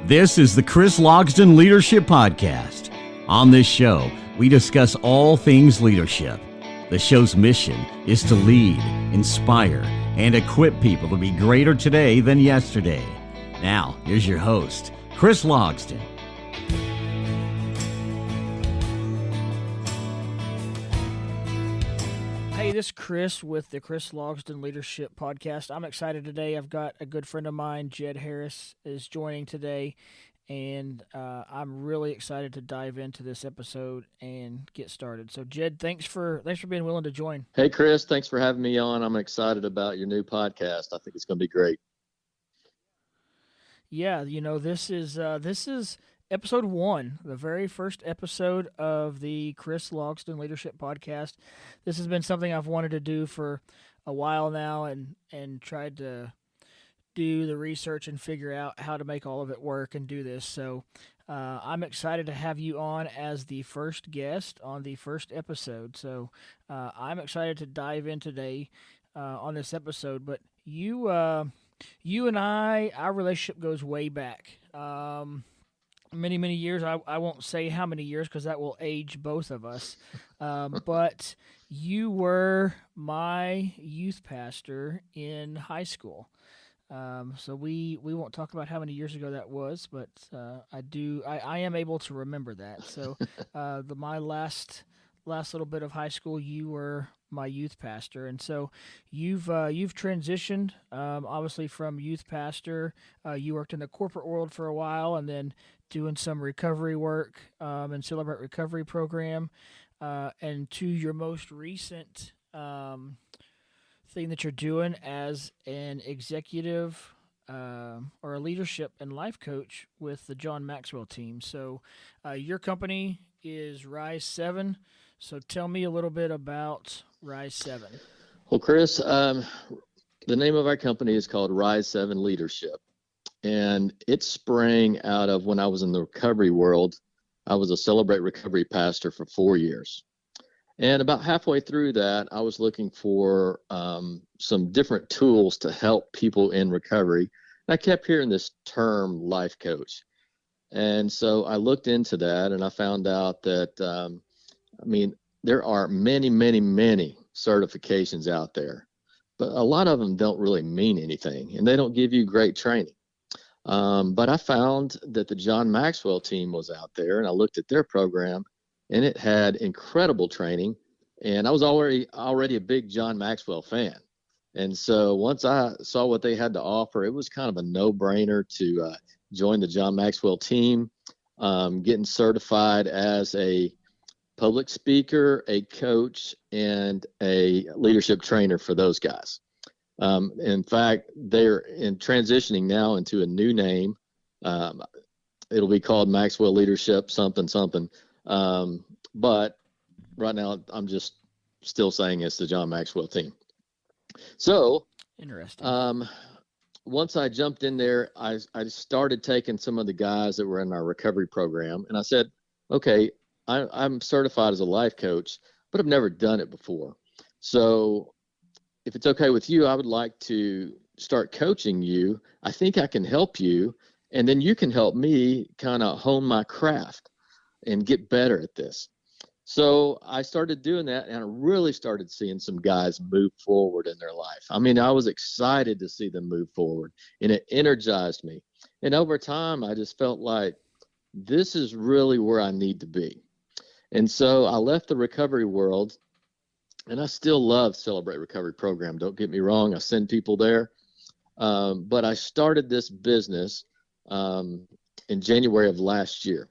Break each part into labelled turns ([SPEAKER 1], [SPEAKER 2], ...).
[SPEAKER 1] This is the Chris Logsdon Leadership Podcast. On this show, we discuss all things leadership. The show's mission is to lead, inspire, and equip people to be greater today than yesterday. Now, here's your host, Chris Logsdon.
[SPEAKER 2] Hey, this is Chris with the Chris Logsdon Leadership Podcast. I'm excited today. I've got a good friend of mine, Jed Harris, is joining today, and I'm really excited to dive into this episode and get started. So, Jed, thanks for being willing to join.
[SPEAKER 3] Hey, Chris, thanks for having me on. I'm excited about your new podcast. I think it's going to be great.
[SPEAKER 2] Yeah, this is episode 1, the very first episode of the Chris Logsdon Leadership Podcast. This has been something I've wanted to do for a while now and tried to do the research and figure out how to make all of it work and do this. So I'm excited to have you on as the first guest on the first episode. So I'm excited to dive in today on this episode. But you and I, our relationship goes way back. Many, many years. I won't say how many years because that will age both of us. But you were my youth pastor in high school. So we won't talk about how many years ago that was, but I am able to remember that. So my last little bit of high school, you were my youth pastor, and so you've transitioned obviously from youth pastor. You worked in the corporate world for a while, and then doing some recovery work and Celebrate Recovery program, and to your most recent thing that you're doing as an executive or a leadership and life coach with the John Maxwell team. So your company is Rise 7. So tell me a little bit about Rise 7.
[SPEAKER 3] Well, Chris, the name of our company is called Rise 7 Leadership. And it sprang out of when I was in the recovery world. I was a Celebrate Recovery pastor for 4 years. And about halfway through that, I was looking for some different tools to help people in recovery. And I kept hearing this term, life coach. And so I looked into that, and I found out that, there are many, many, many certifications out there, but a lot of them don't really mean anything, and they don't give you great training. But I found that the John Maxwell team was out there, and I looked at their program, and it had incredible training. And I was already a big John Maxwell fan. And so once I saw what they had to offer, it was kind of a no-brainer to join the John Maxwell team, getting certified as a public speaker, a coach, and a leadership trainer for those guys. In fact, they're transitioning now into a new name. It'll be called Maxwell Leadership something. But right now, I'm just still saying it's the John Maxwell team. So,
[SPEAKER 2] interesting.
[SPEAKER 3] Once I jumped in there, I started taking some of the guys that were in our recovery program, and I said, okay, I'm certified as a life coach, but I've never done it before. So if it's okay with you, I would like to start coaching you. I think I can help you, and then you can help me kind of hone my craft and get better at this. So I started doing that, and I really started seeing some guys move forward in their life. I mean, I was excited to see them move forward, and it energized me. And over time, I just felt like this is really where I need to be. And so I left the recovery world, and I still love Celebrate Recovery program. Don't get me wrong. I send people there. But I started this business in January of last year.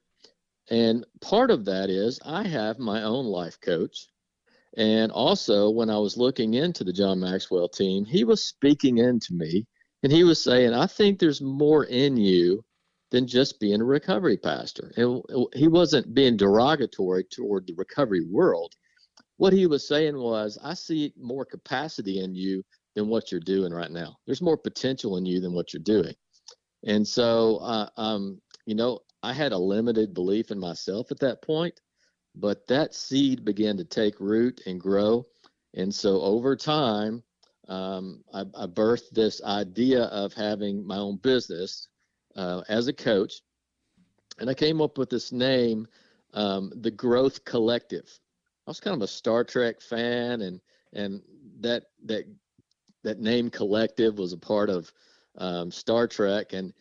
[SPEAKER 3] And part of that is I have my own life coach. And also, when I was looking into the John Maxwell team, he was speaking into me, and he was saying, I think there's more in you than just being a recovery pastor. And he wasn't being derogatory toward the recovery world. What he was saying was, I see more capacity in you than what you're doing right now. There's more potential in you than what you're doing. And so, I had a limited belief in myself at that point, but that seed began to take root and grow. And so over time, I birthed this idea of having my own business as a coach, and I came up with this name, the Growth Collective. I was kind of a Star Trek fan, and that name Collective was a part of Star Trek, and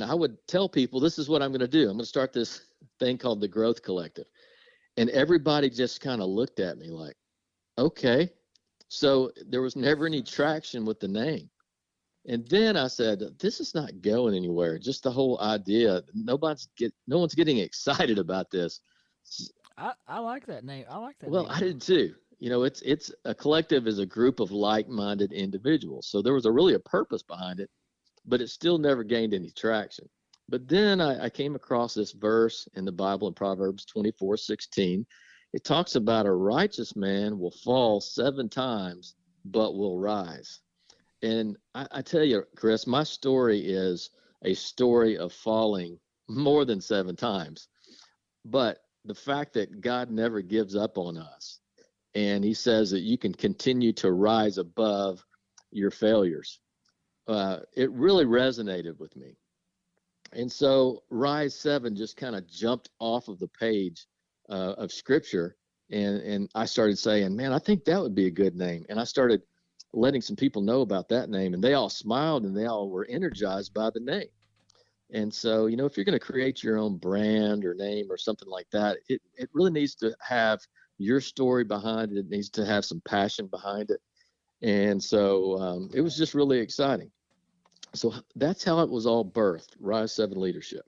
[SPEAKER 3] I would tell people, this is what I'm going to do. I'm going to start this thing called the Growth Collective, and everybody just kind of looked at me like, okay. So there was never any traction with the name. And then I said, this is not going anywhere. Just the whole idea. No one's getting excited about this.
[SPEAKER 2] I like that name. I like that
[SPEAKER 3] Well,
[SPEAKER 2] name.
[SPEAKER 3] I did too. It's a collective is a group of like-minded individuals. So there was really a purpose behind it, but it still never gained any traction. But then I came across this verse in the Bible in Proverbs 24:16. It talks about a righteous man will fall 7 times, but will rise. And I tell you, Chris, my story is a story of falling more than 7 times. But the fact that God never gives up on us, and he says that you can continue to rise above your failures, it really resonated with me. And so Rise 7 just kind of jumped off of the page of Scripture, and I started saying, man, I think that would be a good name. And I started letting some people know about that name, and they all smiled and they all were energized by the name. And so, if you're going to create your own brand or name or something like that, it really needs to have your story behind it. It needs to have some passion behind it. And so it was just really exciting. So that's how it was all birthed, Rise 7 Leadership.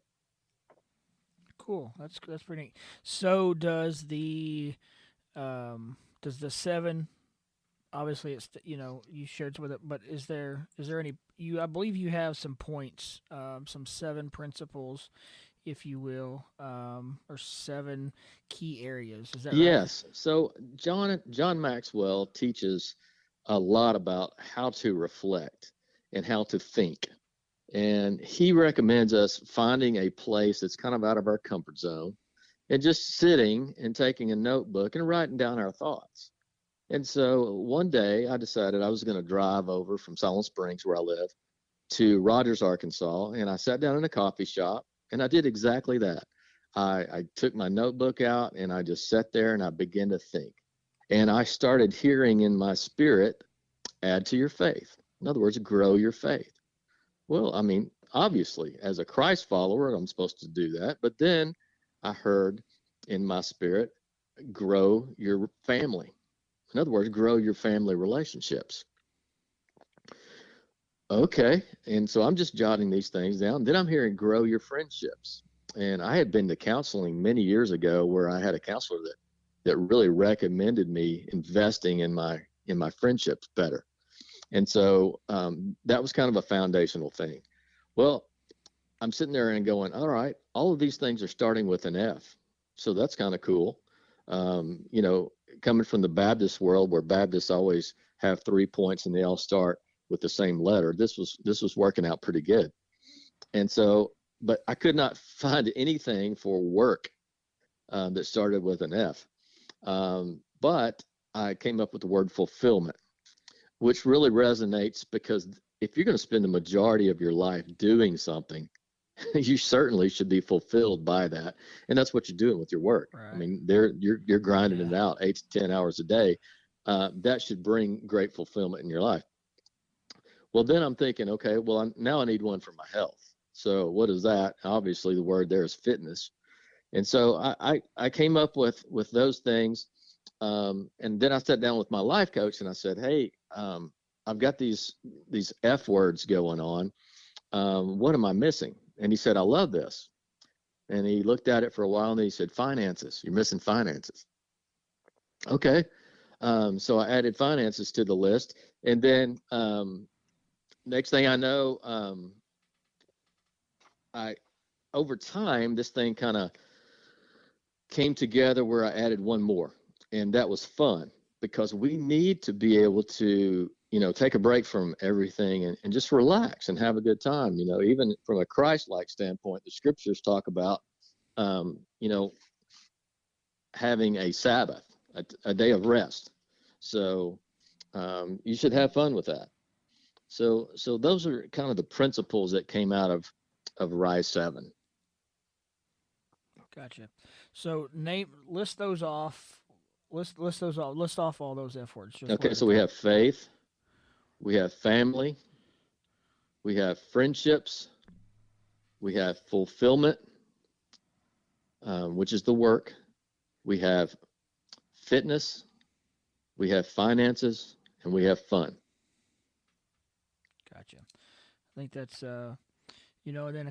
[SPEAKER 2] Cool. That's pretty neat. So does the 7, obviously it's, you shared with it, but is there any, I believe you have some points, some 7 principles, if you will, or 7 key areas. Is that right?
[SPEAKER 3] Yes. So John Maxwell teaches a lot about how to reflect and how to think. And he recommends us finding a place that's kind of out of our comfort zone and just sitting and taking a notebook and writing down our thoughts. And so one day I decided I was going to drive over from Silent Springs, where I live, to Rogers, Arkansas. And I sat down in a coffee shop and I did exactly that. I took my notebook out and I just sat there and I began to think. And I started hearing in my spirit, add to your faith. In other words, grow your faith. Well, I mean, obviously, as a Christ follower, I'm supposed to do that. But then I heard in my spirit, grow your family. In other words, grow your family relationships. Okay. And so I'm just jotting these things down. Then I'm hearing grow your friendships. And I had been to counseling many years ago where I had a counselor that really recommended me investing in my friendships better. And so that was kind of a foundational thing. Well, I'm sitting there and going, all right, all of these things are starting with an F. So that's kind of cool. Coming from the Baptist world, where Baptists always have 3 points and they all start with the same letter, this was working out pretty good. And so, but I could not find anything for work that started with an F. But I came up with the word fulfillment, which really resonates, because if you're going to spend the majority of your life doing something, you certainly should be fulfilled by that. And that's what you're doing with your work.
[SPEAKER 2] Right.
[SPEAKER 3] I mean, you're grinding it out 8 to 10 hours a day. That should bring great fulfillment in your life. Well, then I'm thinking, okay, well, now I need one for my health. So what is that? Obviously, the word there is fitness. And so I came up with those things. And then I sat down with my life coach and I said, hey, I've got these F words going on. What am I missing? And he said, I love this. And he looked at it for a while and then he said, finances. You're missing finances. Okay. So I added finances to the list. And then next thing I know, over time, this thing kind of came together where I added one more. And that was fun, because we need to be able to, take a break from everything and just relax and have a good time. Even from a Christ-like standpoint, the scriptures talk about, having a Sabbath, a day of rest. So you should have fun with that. So those are kind of the principles that came out of of Rise 7.
[SPEAKER 2] Gotcha. So list those off. List those off. List off all those F words. Just
[SPEAKER 3] Okay, so we have faith, we have family, we have friendships, we have fulfillment, which is the work. We have fitness, we have finances, and we have fun.
[SPEAKER 2] Gotcha. I think that's then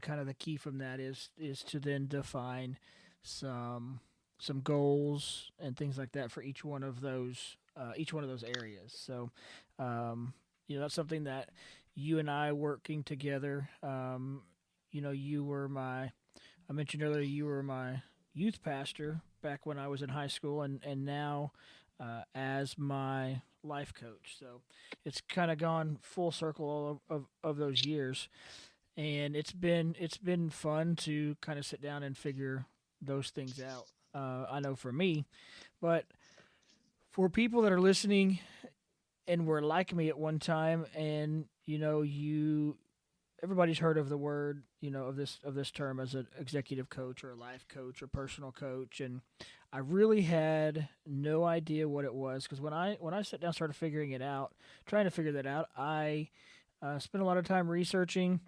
[SPEAKER 2] kind of the key from that is to then define some goals and things like that for each one of those areas. So that's something that you and I working together. I mentioned earlier you were my youth pastor back when I was in high school, and now as my life coach. So it's kind of gone full circle of those years, and it's been fun to kind of sit down and figure those things out. I know for me, but for people that are listening and were like me at one time, and everybody's heard of the word, of this term as an executive coach or a life coach or personal coach, and I really had no idea what it was, because when I sat down and started trying to figure that out, I spent a lot of time researching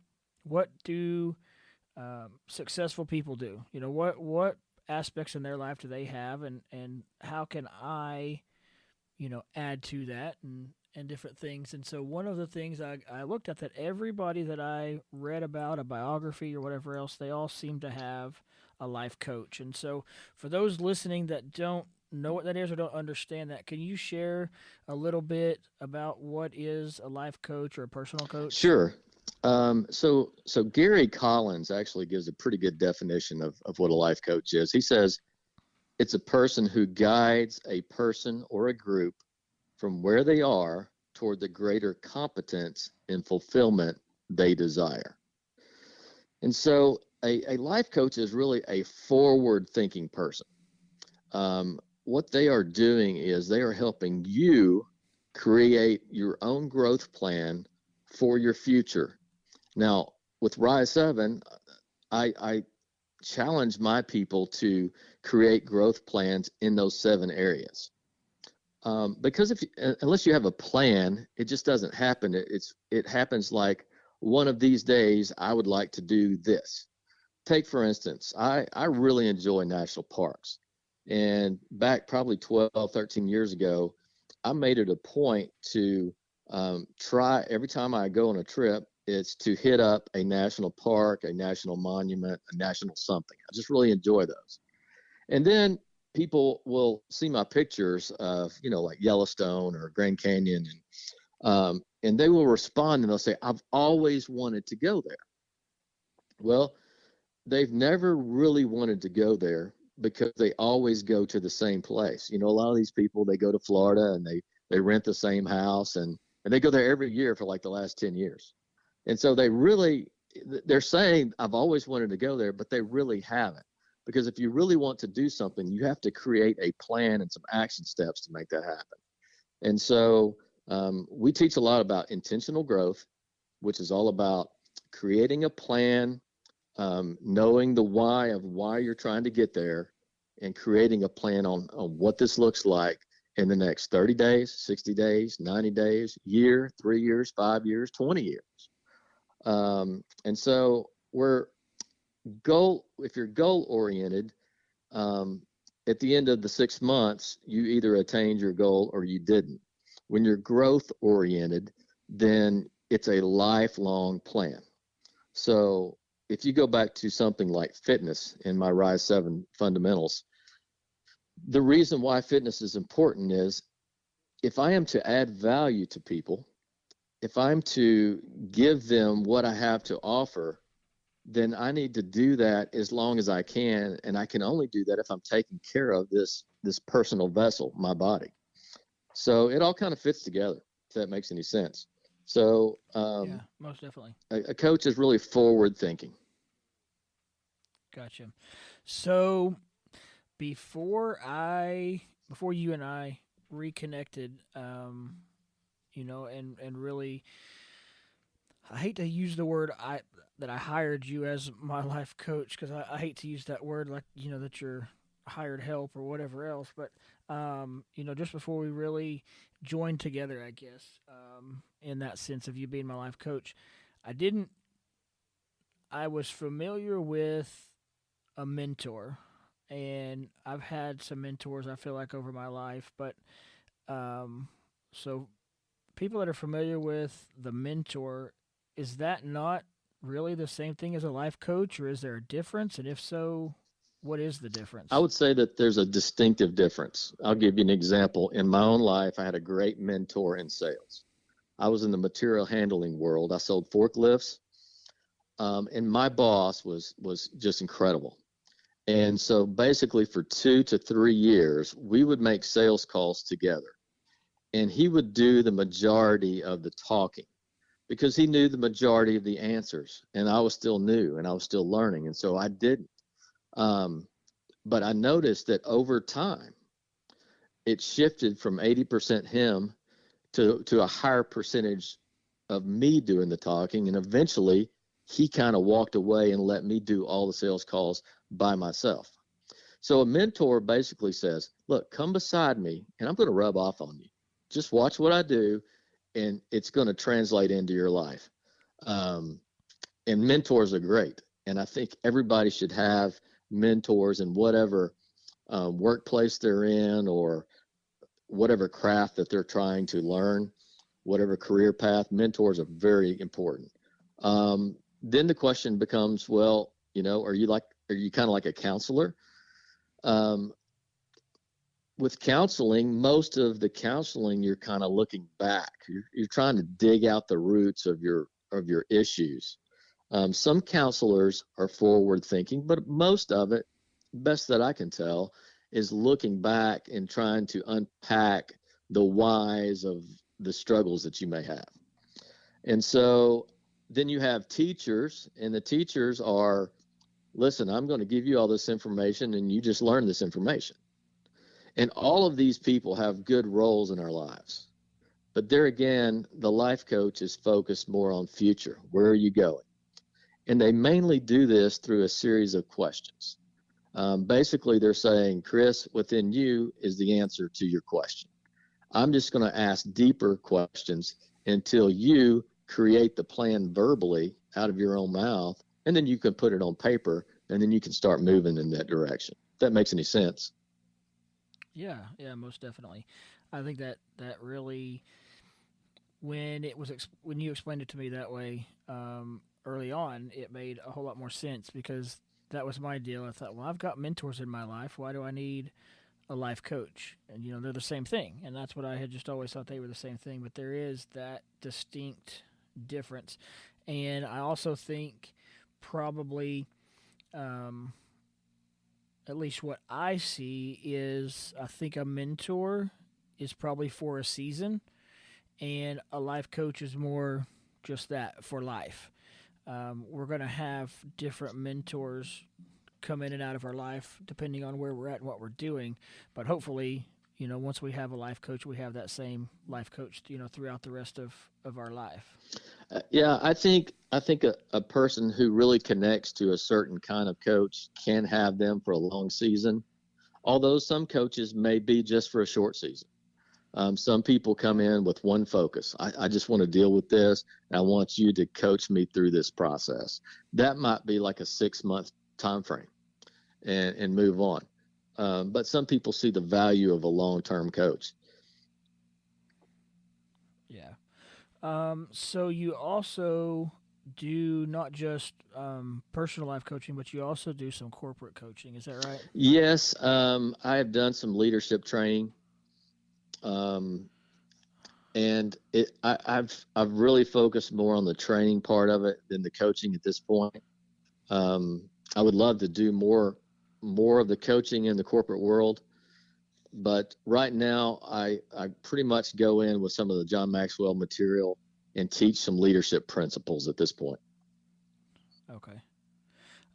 [SPEAKER 2] what do successful people do. What aspects in their life do they have, and how can I add to that and different things. And so one of the things I looked at, that everybody that I read about, a biography or whatever else, they all seem to have a life coach. And so for those listening that don't know what that is or don't understand that, can you share a little bit about what is a life coach or a personal coach?
[SPEAKER 3] Sure. So Gary Collins actually gives a pretty good definition of what a life coach is. He says it's a person who guides a person or a group from where they are toward the greater competence and fulfillment they desire. And so a life coach is really a forward-thinking person. What they are doing is they are helping you create your own growth plan for your future. Now, with Rise 7, I challenge my people to create growth plans in those 7 areas. Because unless you have a plan, it just doesn't happen. It happens like, one of these days I would like to do this. Take, for instance, I really enjoy national parks. And back probably 12, 13 years ago, I made it a point to try, every time I go on a trip, it's to hit up a national park, a national monument, a national something. I just really enjoy those. And then people will see my pictures of, like Yellowstone or Grand Canyon, and they will respond and they'll say, I've always wanted to go there. Well, they've never really wanted to go there because they always go to the same place. A lot of these people, they go to Florida and they rent the same house, and they go there every year for like the last 10 years. And so they're saying, I've always wanted to go there, but they really haven't. Because if you really want to do something, you have to create a plan and some action steps to make that happen. And so we teach a lot about intentional growth, which is all about creating a plan, knowing the why of why you're trying to get there, and creating a plan on what this looks like in the next 30 days, 60 days, 90 days, year, 3 years, 5 years, 20 years. And so if you're goal oriented, at the end of the 6 months, you either attained your goal or you didn't. When you're growth oriented, then it's a lifelong plan. So if you go back to something like fitness in my Rise 7 fundamentals, the reason why fitness is important is if I am to add value to people, if I'm to give them what I have to offer, then I need to do that as long as I can. And I can only do that if I'm taking care of this personal vessel, my body. So it all kind of fits together, if that makes any sense. So
[SPEAKER 2] yeah, most definitely.
[SPEAKER 3] A coach is really forward thinking.
[SPEAKER 2] Gotcha. So before you and I reconnected, and really, I hate to use the word that I hired you as my life coach, because I hate to use that word, like, that you're hired help or whatever else. But, just before we really joined together, I guess, in that sense of you being my life coach, I was familiar with a mentor, and I've had some mentors, I feel like, over my life. But so people that are familiar with the mentor, is that not really the same thing as a life coach, or is there a difference? And if so, what is the
[SPEAKER 3] I
[SPEAKER 2] difference?
[SPEAKER 3] would say that there's a distinctive difference. I'll give you an example. In my own life, I had a great mentor in sales. I was in the material handling world. I sold forklifts, and my boss was just incredible. And so basically, for 2 to 3 years, we would make sales calls together, and he would do the majority of the talking because he knew the majority of the answers, and I was still new and I was still learning, and so I didn't. Um, but I noticed that over time, it shifted from 80% him to a higher percentage of me doing the talking. And eventually he kind of walked away and let me do all the sales calls by myself. So a mentor basically says, look, come beside me and I'm going to rub off on you. Just watch what I do and it's going to translate into your life. Um, and mentors are great. And I think everybody should have mentors in whatever workplace they're in or whatever craft that they're trying to learn, whatever career path. Mentors are very important. Then the question becomes, well, are you kind of like a counselor? Um, with counseling, most of the counseling, you're kind of looking back. You're trying to dig out the roots of your issues. Some counselors are forward thinking, but most of it, best that I can tell, is looking back and trying to unpack the whys of the struggles that you may have. And so then you have teachers, and the teachers are, listen, I'm going to give you all this information and you just learn this information. And all of these people have good roles in our lives. But there again, the life coach is focused more on future. Where are you going? And they mainly do this through a series of questions. Basically, they're saying, Chris, within you is the answer to your question. I'm just going to ask deeper questions until you create the plan verbally out of your own mouth, and then you can put it on paper, and then you can start moving in that direction. If that makes any sense.
[SPEAKER 2] Yeah, most definitely. I think that really, when you explained it to me that way, early on, it made a whole lot more sense, because that was my deal. I thought, well, I've got mentors in my life. Why do I need a life coach? And they're the same thing, and that's what I had just always thought, they were the same thing. But there is that distinct difference, and I also think probably, um, at least what I see is, I think a mentor is probably for a season, and a life coach is more just that, for life. We're going to have different mentors come in and out of our life depending on where we're at and what we're doing. But hopefully, once we have a life coach, we have that same life coach, throughout the rest of our life.
[SPEAKER 3] Yeah, I think a person who really connects to a certain kind of coach can have them for a long season, although some coaches may be just for a short season. Some people come in with one focus. I just want to deal with this, and I want you to coach me through this process. That might be like a 6-month time frame and move on. But some people see the value of a long-term coach.
[SPEAKER 2] Yeah. So you also do not just personal life coaching, but you also do some corporate coaching. Is that right?
[SPEAKER 3] Yes, I have done some leadership training, um, and I've really focused more on the training part of it than the coaching at this point. I would love to do more of the coaching in the corporate world, but right now I pretty much go in with some of the John Maxwell material and teach some leadership principles at this point.
[SPEAKER 2] Okay.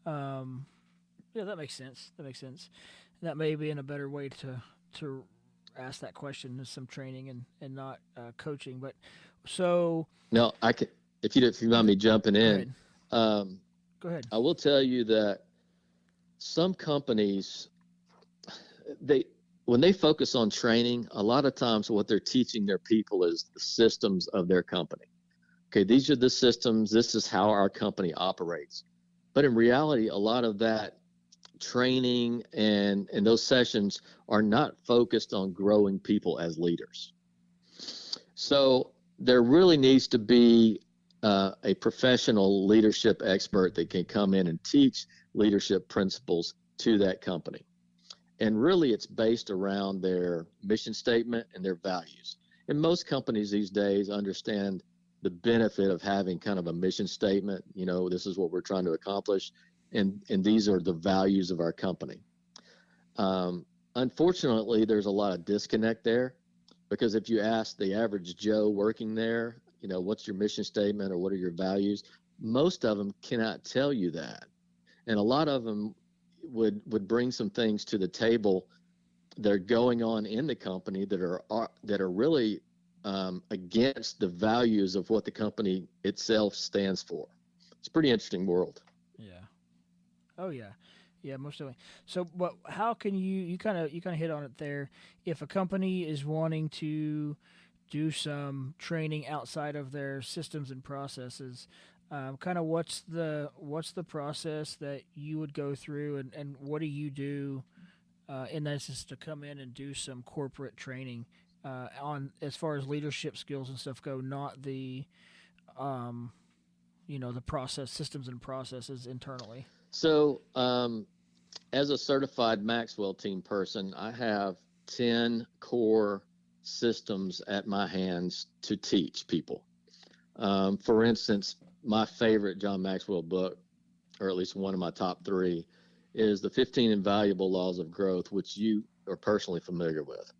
[SPEAKER 2] Um, yeah, that makes sense. That makes sense. That may be in a better way to ask that question, is some training and not coaching. But so
[SPEAKER 3] Now if you mind me jumping in,
[SPEAKER 2] Go ahead.
[SPEAKER 3] I will tell you that some companies, when they focus on training, a lot of times what they're teaching their people is the systems of their company. Okay, these are the systems. This is how our company operates. But in reality, a lot of that training and those sessions are not focused on growing people as leaders. So there really needs to be a professional leadership expert that can come in and teach leadership principles to that company. And really it's based around their mission statement and their values. And most companies these days understand the benefit of having kind of a mission statement. This is what we're trying to accomplish. And these are the values of our company. Unfortunately, there's a lot of disconnect there, because if you ask the average Joe working there, what's your mission statement or what are your values? Most of them cannot tell you that. And a lot of them would bring some things to the table that are going on in the company that are really against the values of what the company itself stands for. It's a pretty interesting world.
[SPEAKER 2] Yeah. Oh yeah. Yeah, most definitely. So, but how can you kind of hit on it there? If a company is wanting to do some training outside of their systems and processes, kind of what's the process that you would go through, and what do you do in essence to come in and do some corporate training on as far as leadership skills and stuff go, not the the process systems and processes internally.
[SPEAKER 3] So, as a certified Maxwell team person, I have 10 core systems at my hands to teach people. For instance, my favorite John Maxwell book, or at least one of my top 3, is the 15 Invaluable Laws of Growth, which you are personally familiar with.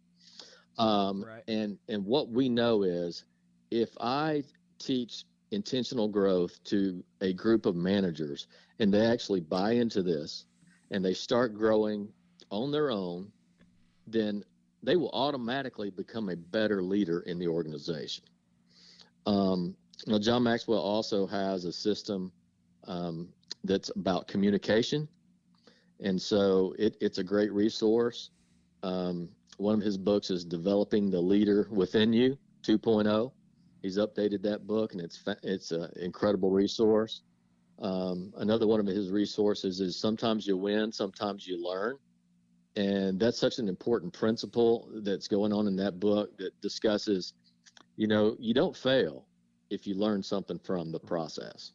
[SPEAKER 2] Right.
[SPEAKER 3] And what we know is, if I teach intentional growth to a group of managers and they actually buy into this and they start growing on their own, then they will automatically become a better leader in the organization. John Maxwell also has a system that's about communication. And so it's a great resource. One of his books is Developing the Leader Within You 2.0. He's updated that book, and it's an incredible resource. Another one of his resources is Sometimes You Win, Sometimes You Learn. And that's such an important principle that's going on in that book that discusses, you don't fail if you learn something from the process.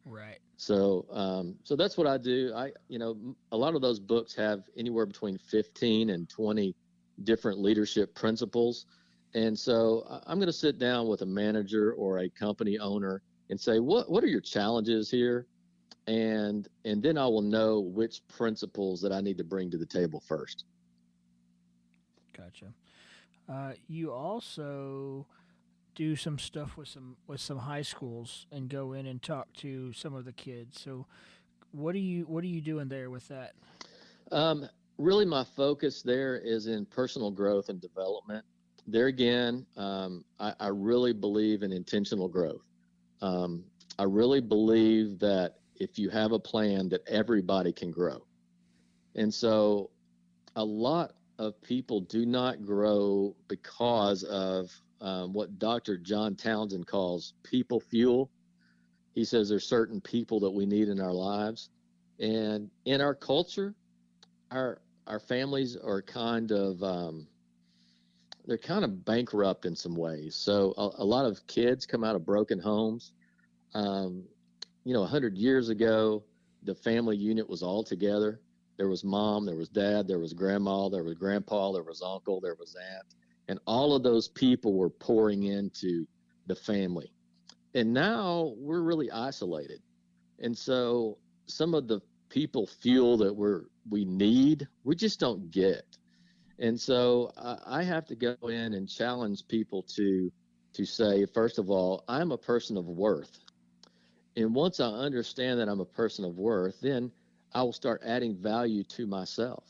[SPEAKER 2] Right.
[SPEAKER 3] So that's what I do. A lot of those books have anywhere between 15 and 20 different leadership principles. And so I'm going to sit down with a manager or a company owner and say, what are your challenges here? And then I will know which principles that I need to bring to the table first.
[SPEAKER 2] Gotcha. You also do some stuff with some high schools and go in and talk to some of the kids. So what are you doing there with that?
[SPEAKER 3] Really, my focus there is in personal growth and development. There again, I really believe in intentional growth. I really believe that if you have a plan, that everybody can grow. And so a lot of people do not grow because of what Dr. John Townsend calls people fuel. He says there's certain people that we need in our lives. And in our culture, our families are kind of they're kind of bankrupt in some ways. So a lot of kids come out of broken homes. 100 years ago, the family unit was all together. There was mom, there was dad, there was grandma, there was grandpa, there was uncle, there was aunt. And all of those people were pouring into the family. And now we're really isolated. And so some of the people fuel that we need, we just don't get. And so I have to go in and challenge people to say, first of all, I'm a person of worth. And once I understand that I'm a person of worth, then I will start adding value to myself.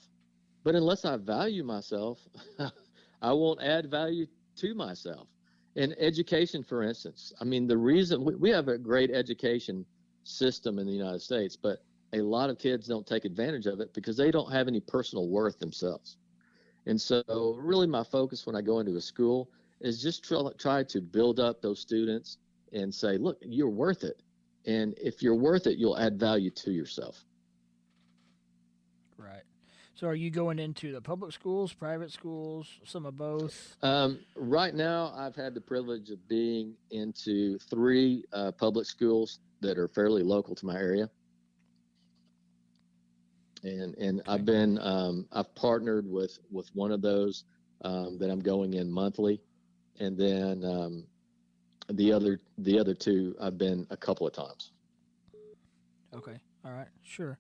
[SPEAKER 3] But unless I value myself, I won't add value to myself. And education, for instance, I mean, the reason we have a great education system in the United States, but a lot of kids don't take advantage of it because they don't have any personal worth themselves. And so really my focus when I go into a school is just try to build up those students and say, look, you're worth it. And if you're worth it, you'll add value to yourself.
[SPEAKER 2] Right. So are you going into the public schools, private schools, some of both?
[SPEAKER 3] Right now, I've had the privilege of being into 3 public schools that are fairly local to my area. And okay. I've partnered with one of those that I'm going in monthly. And then the other 2 I've been a couple of times.
[SPEAKER 2] Okay. All right. Sure.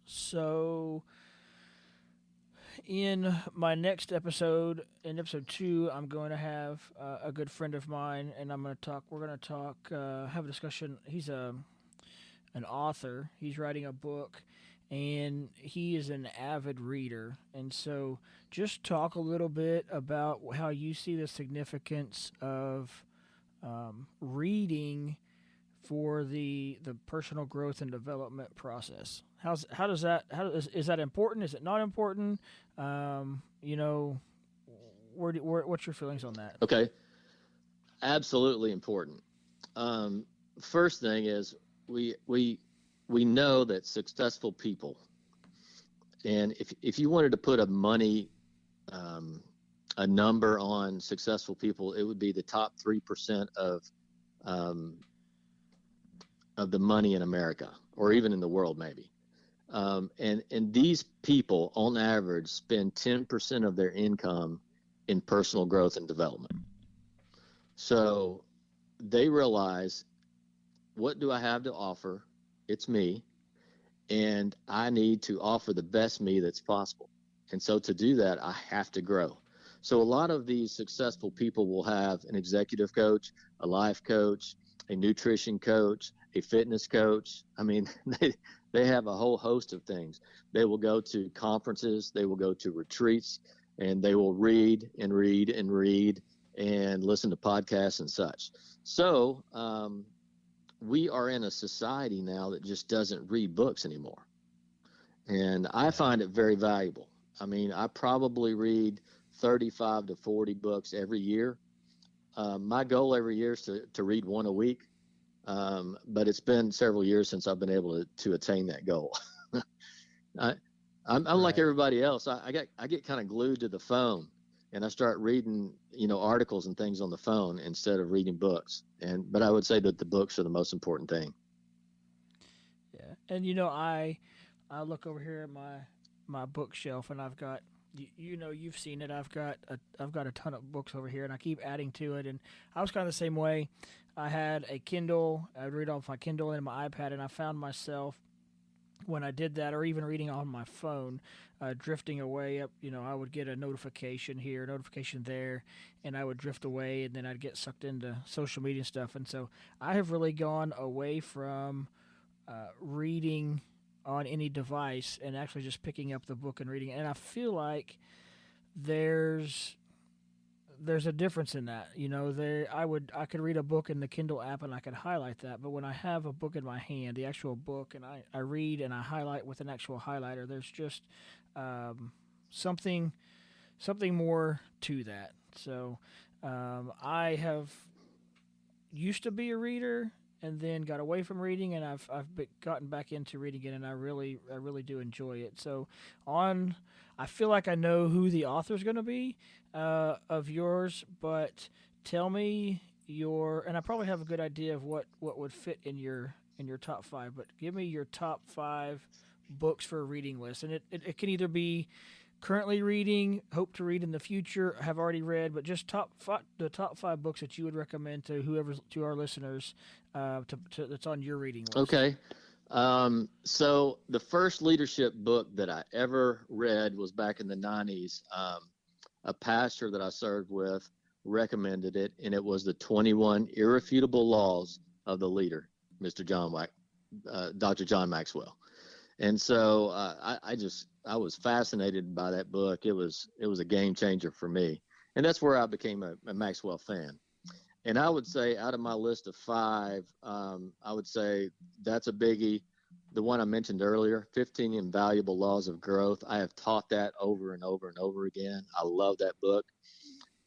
[SPEAKER 2] So in my next episode, in episode 2, I'm going to have a good friend of mine, and we're going to talk, have a discussion. He's an author. He's writing a book, and he is an avid reader. And so just talk a little bit about how you see the significance of reading for the personal growth and development process. Is that important? Is it not important? What's your feelings on that?
[SPEAKER 3] Okay. Absolutely important. First thing is we know that successful people, and if you wanted to put a number on successful people, it would be the top 3% of the money in America, or even in the world, maybe. And these people, on average, spend 10% of their income in personal growth and development. So they realize, what do I have to offer? It's me, and I need to offer the best me that's possible. And so to do that, I have to grow. So a lot of these successful people will have an executive coach, a life coach, a nutrition coach, a fitness coach. I mean, they have a whole host of things. They will go to conferences, they will go to retreats, and they will read and read and read and listen to podcasts and such. So we are in a society now that just doesn't read books anymore. And I find it very valuable. I mean, I probably read 35 to 40 books every year. My goal every year is to read 1 a week. But it's been several years since I've been able to attain that goal. I'm right. Like everybody else. I get kind of glued to the phone, and I start reading, articles and things on the phone instead of reading books. But I would say that the books are the most important thing.
[SPEAKER 2] Yeah, and I look over here at my bookshelf, and I've got. You've seen it. I've got a ton of books over here, and I keep adding to it. And I was kind of the same way. I had a Kindle. I would read off my Kindle and my iPad, and I found myself when I did that, or even reading on my phone, drifting away. Up, I would get a notification here, a notification there, and I would drift away, and then I'd get sucked into social media stuff. And so I have really gone away from reading on any device and actually just picking up the book and reading it. And I feel like there's a difference in that. I could read a book in the Kindle app and I could highlight that, but when I have a book in my hand, the actual book, and I read and I highlight with an actual highlighter, there's just something more to that. So I have used to be a reader, and then got away from reading, and I've gotten back into reading again, and I really do enjoy it. So I feel like I know who the author's going to be of yours, but tell me and I probably have a good idea of what would fit in your top 5, but give me your top 5 books for a reading list, and it can either be currently reading, hope to read in the future, have already read, but just the top 5 books that you would recommend to our listeners that's on your reading list.
[SPEAKER 3] Okay. So the first leadership book that I ever read was back in the 90s. A pastor that I served with recommended it, and it was the 21 Irrefutable Laws of the Leader, Dr. John Maxwell. And so I was fascinated by that book. It was a game changer for me. And that's where I became a Maxwell fan. And I would say out of my list of 5, I would say that's a biggie. The one I mentioned earlier, 15 Invaluable Laws of Growth. I have taught that over and over and over again. I love that book.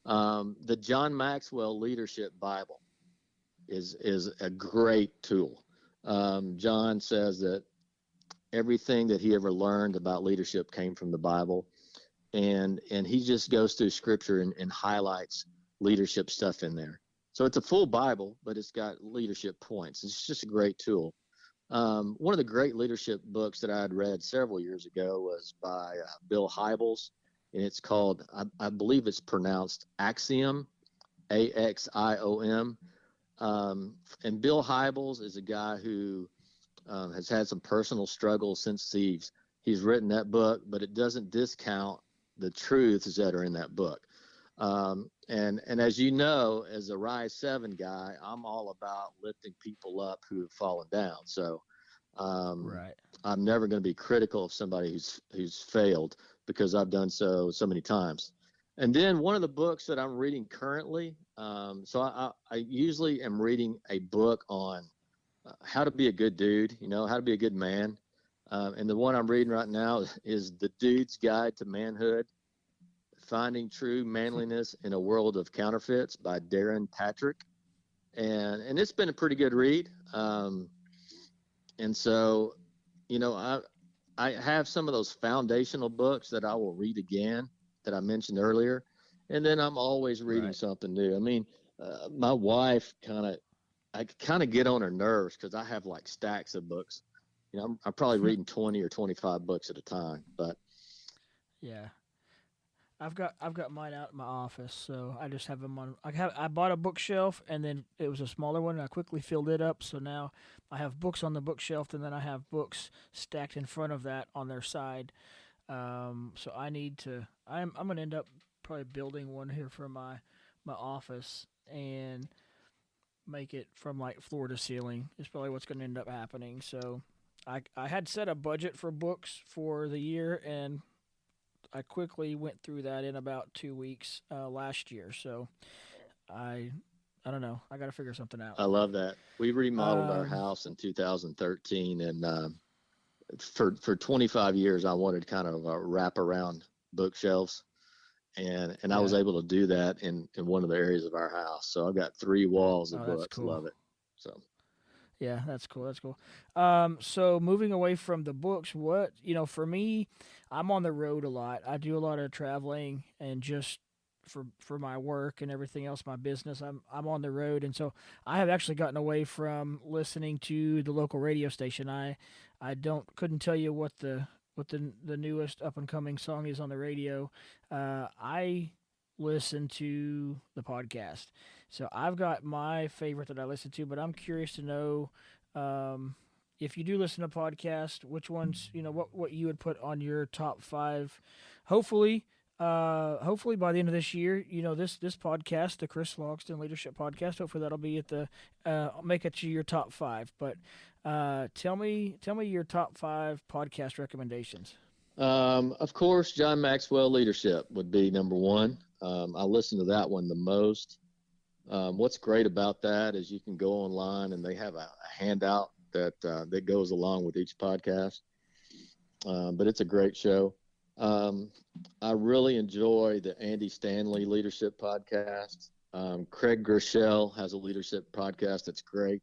[SPEAKER 3] The John Maxwell Leadership Bible is a great tool. John says that everything that he ever learned about leadership came from the Bible, and he just goes through Scripture and highlights leadership stuff in there. So it's a full Bible, but it's got leadership points. It's just a great tool. One of the great leadership books that I had read several years ago was by Bill Hybels, and it's called, I believe it's pronounced Axiom, Axiom. And Bill Hybels is a guy who has had some personal struggles since he's written that book, but it doesn't discount the truths that are in that book. And as you know, as a Rise 7 guy, I'm all about lifting people up who have fallen down. So
[SPEAKER 2] Right.
[SPEAKER 3] I'm never going to be critical of somebody who's failed, because I've done so many times. And then one of the books that I'm reading currently, so I usually am reading a book on how to be a good dude, how to be a good man. And the one I'm reading right now is The Dude's Guide to Manhood, Finding True Manliness in a World of Counterfeits by Darren Patrick. And it's been a pretty good read. And so, I have some of those foundational books that I will read again that I mentioned earlier. And then I'm always reading something new. I mean, my wife I kind of get on her nerves because I have like stacks of books. I'm probably reading 20 or 25 books at a time, but
[SPEAKER 2] Yeah. I've got mine out in my office, so I just have them on. I bought a bookshelf, and then it was a smaller one, and I quickly filled it up. So now I have books on the bookshelf, and then I have books stacked in front of that on their side. So I need to. I'm gonna end up probably building one here for my office and make it from like floor to ceiling. Is probably what's gonna end up happening. So I had set a budget for books for the year, and I quickly went through that in about 2 weeks last year. So I don't know. I got to figure something out.
[SPEAKER 3] I love that. We remodeled our house in 2013, and for 25 years I wanted kind of a wraparound bookshelves, and I was able to do that in one of the areas of our house. So I've got 3 walls of books.
[SPEAKER 2] Cool.
[SPEAKER 3] Love it. So.
[SPEAKER 2] Yeah, that's cool. That's cool. So moving away from the books, for me, I'm on the road a lot. I do a lot of traveling, and just for my work and everything else, my business, I'm on the road. And so I have actually gotten away from listening to the local radio station. I couldn't tell you what the newest up and coming song is on the radio. I listen to the podcast. So I've got my favorite that I listen to, but I'm curious to know if you do listen to podcasts, which ones, what you would put on your top 5. Hopefully by the end of this year, this podcast, the Chris Logsdon Leadership Podcast, hopefully that'll be at the make it to your top 5. But tell me your top 5 podcast recommendations.
[SPEAKER 3] Of course, John Maxwell Leadership would be number 1. I listen to that one the most. What's great about that is you can go online and they have a handout that goes along with each podcast. But it's a great show. I really enjoy the Andy Stanley Leadership Podcast. Craig Gershell has a leadership podcast that's great.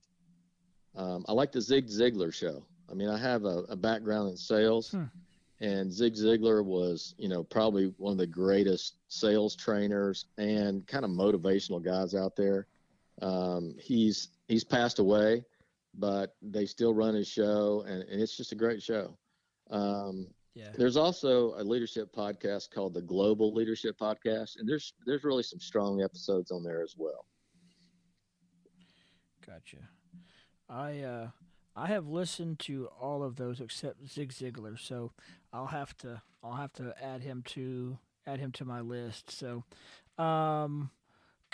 [SPEAKER 3] I like the Zig Ziglar show. I mean, I have a background in sales. And Zig Ziglar was, probably one of the greatest sales trainers and kind of motivational guys out there. He's passed away, but they still run his show, and it's just a great show. There's also a leadership podcast called the Global Leadership Podcast, and there's really some strong episodes on there as well.
[SPEAKER 2] Gotcha. I have listened to all of those except Zig Ziglar, so I'll have to add him to my list. So, kind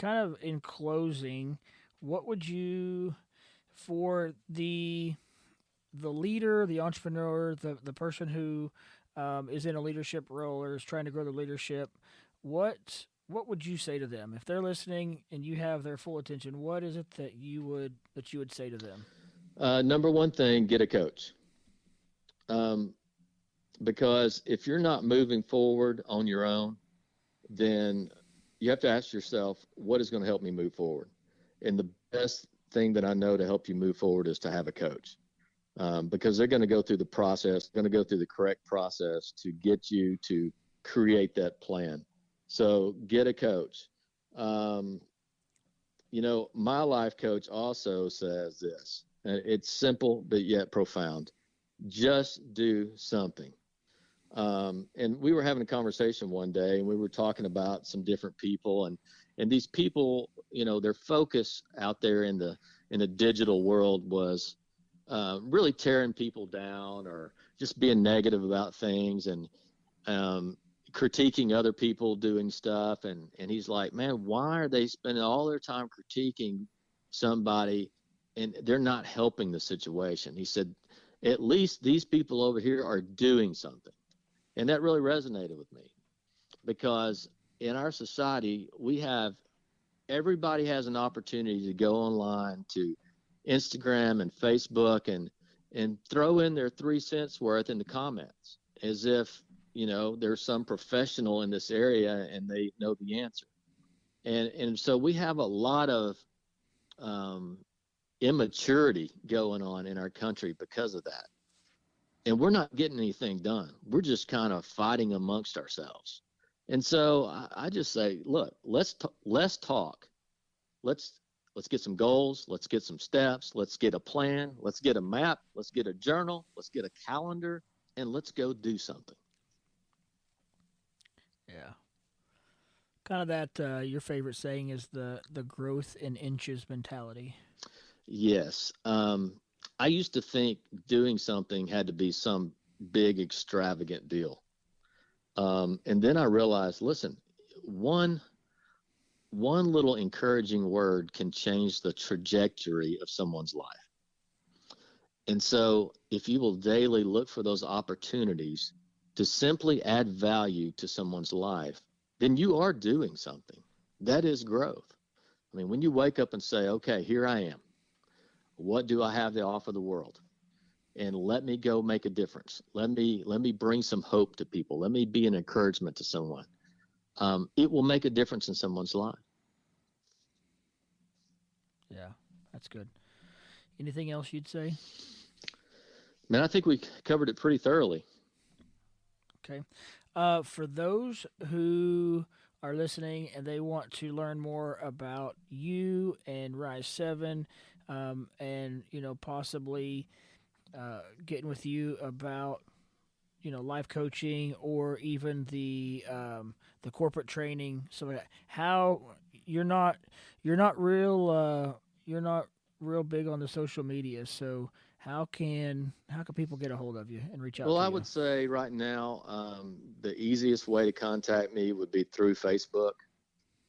[SPEAKER 2] of in closing, what would you, for the leader, the entrepreneur, the person who is in a leadership role or is trying to grow their leadership, what what would you say to them if they're listening and you have their full attention? What is it that you would say to them?
[SPEAKER 3] Number one thing, get a coach. Because if you're not moving forward on your own, then you have to ask yourself, what is going to help me move forward? And the best thing that I know to help you move forward is to have a coach, because they're going to go through the process, going to go through the correct process to get you to create that plan. So get a coach. My life coach also says this, and it's simple, but yet profound. Just do something. And we were having a conversation one day, and we were talking about some different people, and these people, their focus out there in the digital world was really tearing people down or just being negative about things and critiquing other people doing stuff. And he's like, man, why are they spending all their time critiquing somebody and they're not helping the situation? He said, at least these people over here are doing something. And that really resonated with me, because in our society, everybody has an opportunity to go online to Instagram and Facebook and throw in their 3 cents worth in the comments as if, there's some professional in this area and they know the answer. And so we have a lot of immaturity going on in our country because of that. And we're not getting anything done. We're just kind of fighting amongst ourselves. And so I just say, look, let's talk. Let's get some goals. Let's get some steps. Let's get a plan. Let's get a map. Let's get a journal. Let's get a calendar, and let's go do something.
[SPEAKER 2] Yeah. Kind of that, your favorite saying is the growth in inches mentality.
[SPEAKER 3] Yes. I used to think doing something had to be some big, extravagant deal. And then I realized, listen, one little encouraging word can change the trajectory of someone's life. And so if you will daily look for those opportunities to simply add value to someone's life, then you are doing something. That is growth. I mean, when you wake up and say, okay, here I am. What do I have to offer the world? And let me go make a difference. Let me bring some hope to people. Let me be an encouragement to someone. It will make a difference in someone's life.
[SPEAKER 2] Yeah, that's good. Anything else you'd say?
[SPEAKER 3] Man, I think we covered it pretty thoroughly.
[SPEAKER 2] Okay. For those who are listening and they want to learn more about you and Rise 7, and possibly getting with you about life coaching or even the corporate training, so how you're not real big on the social media, so how can people get a hold of you and reach out to you?
[SPEAKER 3] Well, I would say right now, the easiest way to contact me would be through Facebook.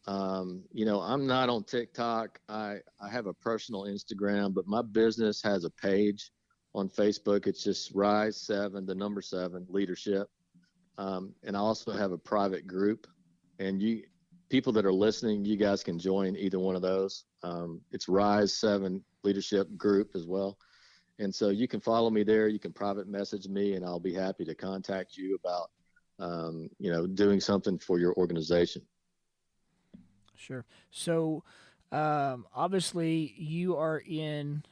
[SPEAKER 3] I'm not on TikTok. I have a personal Instagram, but my business has a page on Facebook. It's just Rise 7, the number 7 Leadership. And I also have a private group, and people that are listening, you guys can join either one of those. It's Rise 7 Leadership Group as well. And so you can follow me there. You can private message me, and I'll be happy to contact you about, doing something for your organization.
[SPEAKER 2] Sure. So, obviously, you are in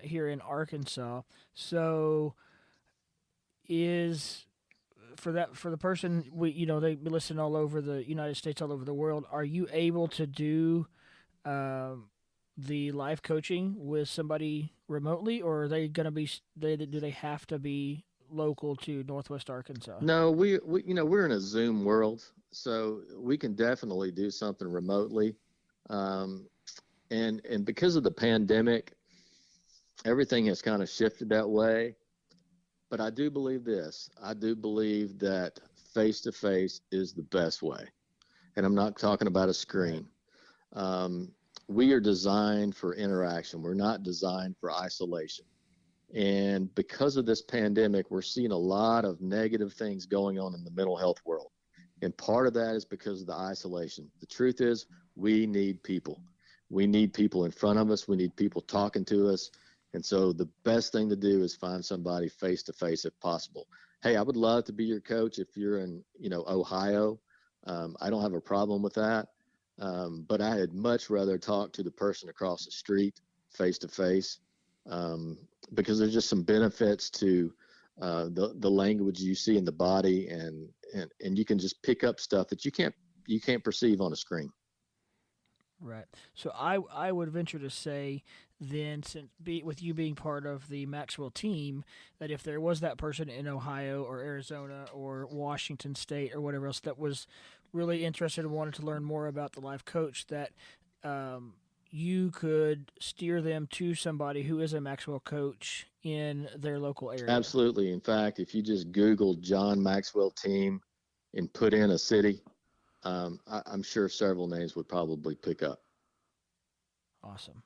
[SPEAKER 2] here in Arkansas. So, for the person they listen all over the United States, all over the world. Are you able to do the life coaching with somebody remotely, or are they going to be? Do they have to be local to Northwest Arkansas?
[SPEAKER 3] No, we're in a Zoom world, so we can definitely do something remotely. And because of the pandemic, everything has kind of shifted that way. But I do believe this. I do believe that face-to-face is the best way. And I'm not talking about a screen. We are designed for interaction. We're not designed for isolation. And because of this pandemic, we're seeing a lot of negative things going on in the mental health world. And part of that is because of the isolation. The truth is, we need people. We need people in front of us. We need people talking to us. And so the best thing to do is find somebody face to face if possible. Hey, I would love to be your coach if you're in, Ohio. I don't have a problem with that. But I had much rather talk to the person across the street face to face, because there's just some benefits to the language you see in the body, and you can just pick up stuff that you can't perceive on a screen.
[SPEAKER 2] Right. So I would venture to say then, with you being part of the Maxwell team, that if there was that person in Ohio or Arizona or Washington State or whatever else that was really interested and wanted to learn more about the life coach, that you could steer them to somebody who is a Maxwell coach in their local area.
[SPEAKER 3] Absolutely. In fact, if you just Google John Maxwell team and put in a city, I'm sure several names would probably pick up.
[SPEAKER 2] Awesome.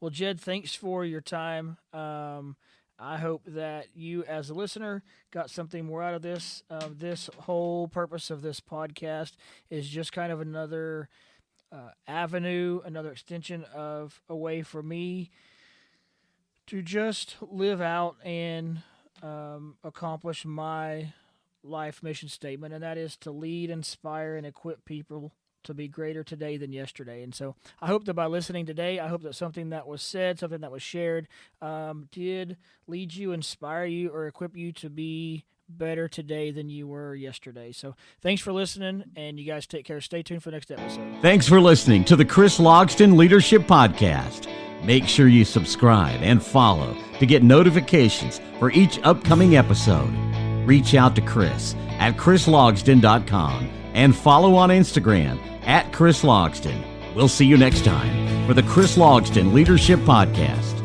[SPEAKER 2] Well, Jed, thanks for your time. I hope that you, as a listener, got something more out of this. This whole purpose of this podcast is just kind of another avenue, another extension of a way for me to just live out and accomplish my life mission statement, and that is to lead, inspire, and equip people to be greater today than yesterday. And so I hope that by listening today, I hope that something that was said, something that was shared, did lead you, inspire you, or equip you to be better today than you were yesterday. So thanks for listening, and you guys take care. Stay tuned for the next episode.
[SPEAKER 1] Thanks for listening to the Chris Logston Leadership Podcast. Make sure you subscribe and follow to get notifications for each upcoming episode. Reach out to Chris at chrislogston.com and follow on Instagram at Chris Logston. We'll see you next time for the Chris Logston Leadership Podcast.